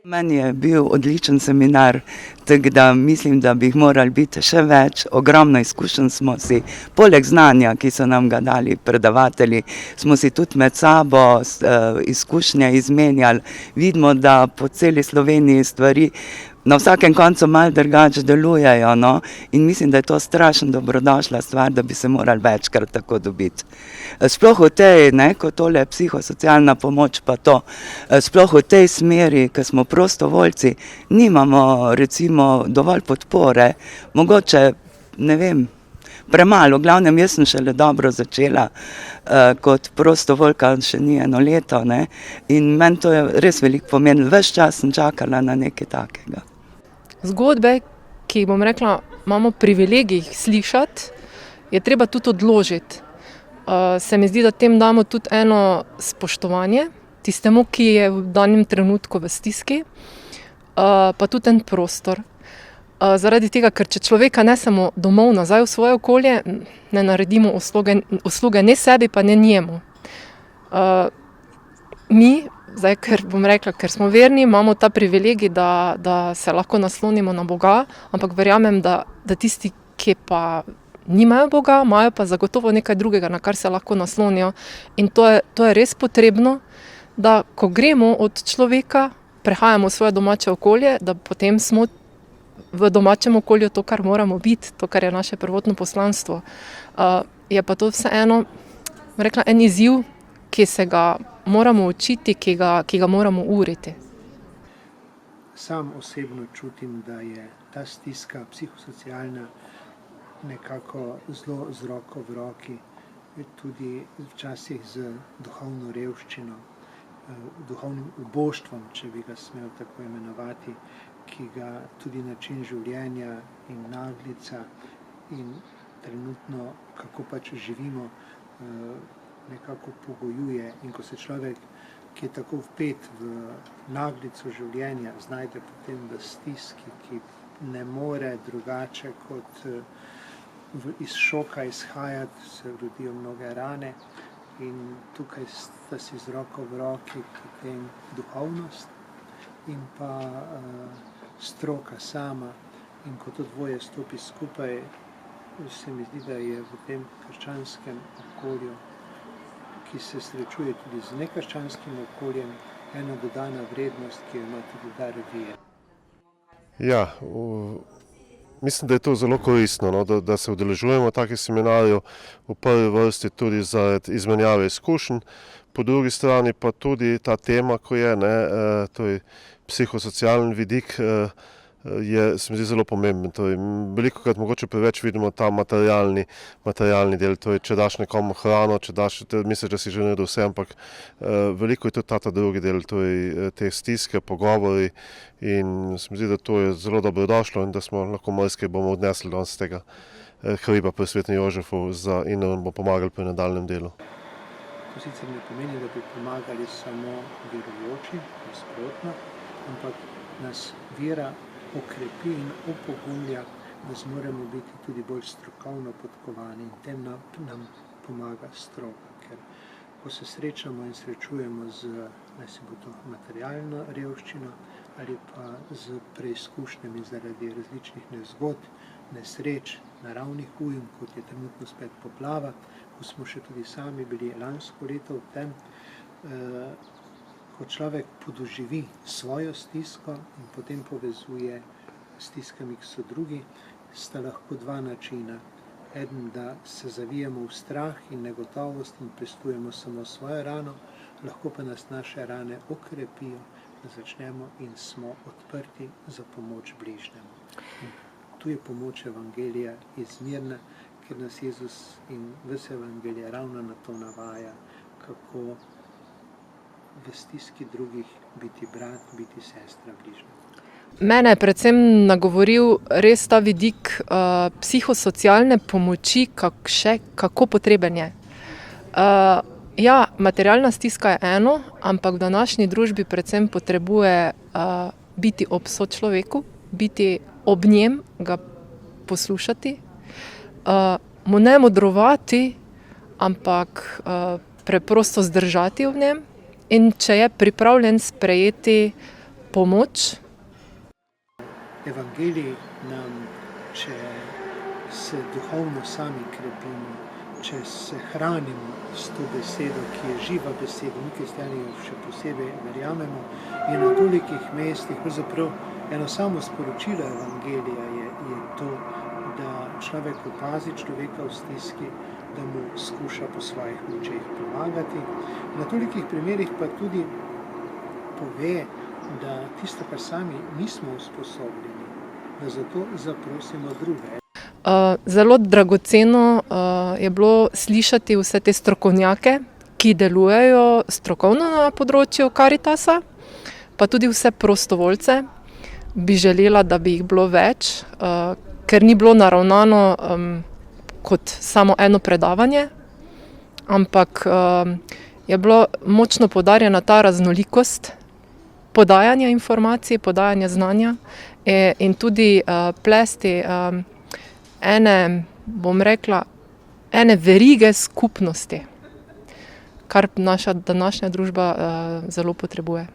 Meni je bil odličen seminar, tako da mislim, da bi jih morali biti še več. Ogromno izkušenj smo si, poleg znanja, ki so nam ga dali predavatelji, smo si tudi med sabo izkušnje izmenjali. Vidimo, da po celi Sloveniji stvari na vsakem koncu malo drugače delujejo, no, in mislim, da je to strašno dobrodošla stvar, da bi se morali večkrat tako dobiti. Sploh v tej, ko tole psihosocialna pomoč pa to, sploh v tej smeri, ko smo prostovoljci, nimamo recimo dovolj podpore, mogoče, ne vem, premalo. V glavnem, jaz sem šele dobro začela kot prostovoljka, še ni 1 leto, ne, in meni to je res veliko pomenilo. Ves čas sem čakala na nekaj takega. Zgodbe, ki bom rekla, imamo privilegij jih slišati, je treba tudi odložiti. Se mi zdi, da tem damo tudi eno spoštovanje tistemu, ki je v danem trenutku v stiski, pa tudi en prostor. Zaradi tega, ker če človeka nesemo domov nazaj v svoje okolje, ne naredimo usluge ne sebi, pa ne njemu. Mi, zdaj, ker smo verni, imamo ta privilegij, da se lahko naslonimo na Boga, ampak verjamem, da tisti, ki pa nimajo Boga, imajo pa zagotovo nekaj drugega, na kar se lahko naslonijo. In to je res potrebno, da ko gremo od človeka, prehajamo v svoje domače okolje, da potem smo v domačem okolju to, kar moramo biti, to, kar je naše prvotno poslanstvo. Je pa to vseeno, rekla, en izziv, ki se ga moramo učiti, ki ga moramo uriti. Sam osebno čutim, da je ta stiska psihosocialna nekako zelo z roko v roki, tudi včasih z duhovno revščino, duhovnim uboštvom, če bi ga smel tako imenovati, ki ga tudi način življenja in naglica in trenutno, kako pač živimo, nekako pogojuje. In ko se človek, ki je tako vpet v naglico življenja, znajde potem v stiski, ki ne more drugače kot iz šoka izhajati, se rodijo mnoge rane, in tukaj sta si z roko v roki potem duhovnost in pa stroka sama. In ko to dvoje stopi skupaj, se mi zdi, da je v tem krščanskem okolju, ki se srečuje tudi z nekrščanskim okoljem, ena dodana vrednost, ki jo ima tudi dar vere. Ja, mislim, da je to zelo koristno, no, da se udeležujemo takih seminarjev, v prvi vrsti tudi zaradi izmenjave izkušenj, po drugi strani pa tudi ta tema, ko je, to je psihosocialen vidik, se mi zdi zelo pomemben. Velikokrat mogoče preveč vidimo ta materialni del, če daš nekomu hrano, misliš, da si že naredil vse, ampak veliko je tudi ta drugi del, te stiske, pogovori, in se mi zdi, da to je zelo dobrodošlo in da smo lahko marsikaj bomo odnesli danes z tega hriba pri Svetem Jožefu in nam bo pomagali pri nadaljnjem delu. To sicer ne pomeni, da bi pomagali samo verujoči, nasprotno, ampak nas vera okrepi in opogumlja, da zmoremo biti tudi bolj strokovno podkovani, in tem nam pomaga stroka. Ker ko se srečamo in srečujemo z, naj se bo to materialno revščino ali pa z preizkušnjami zaradi različnih nezgod, nesreč, naravnih ujm, kot je trenutno spet poplava, ko smo še tudi sami bili lansko leto v tem, ko človek podoživi svojo stisko in potem povezuje s stiskami, ki so drugi, sta lahko 2 načina. Eden, da se zavijemo v strah in negotovost in pestujemo samo svojo rano, lahko pa nas naše rane okrepijo, da začnemo in smo odprti za pomoč bližnjemu. In tu je pomoč evangelija izmirna, ker nas Jezus in ves evangelij ravno na to navaja, kako v stiski drugih biti brat, biti sestra bližnjemu. Mene je predvsem nagovoril res ta vidik psihosocialne pomoči, kako potreben je. Ja, materialna stiska je eno, ampak v današnji družbi predvsem potrebuje biti ob sočloveku, biti ob njem, ga poslušati, mu ne modrovati, ampak preprosto zdržati v njem. In če je pripravljen sprejeti pomoč. Evangelij nam, če se duhovno sami krepimo, če se hranimo s to besedo, ki je živa beseda, mi kristjani jo še posebej verjamemo, je na tolikih mestih, pravzaprav eno samo sporočilo Evangelija je to, da človek opazi človeka v stiski, da mu skuša po svojih močeh pomagati. Na tolikih primerih pa tudi pove, da tisto, kar sami nismo usposobljeni, da zato zaprosimo druge. Zelo dragoceno je bilo slišati vse te strokovnjake, ki delujejo strokovno na področju Karitasa, pa tudi vse prostovoljce. Bi želela, da bi jih bilo več, ker ni bilo naravnano kot samo eno predavanje, ampak je bilo močno poudarjena ta raznolikost podajanja informacij, podajanja znanja in tudi plesti ene verige skupnosti, kar naša današnja družba zelo potrebuje.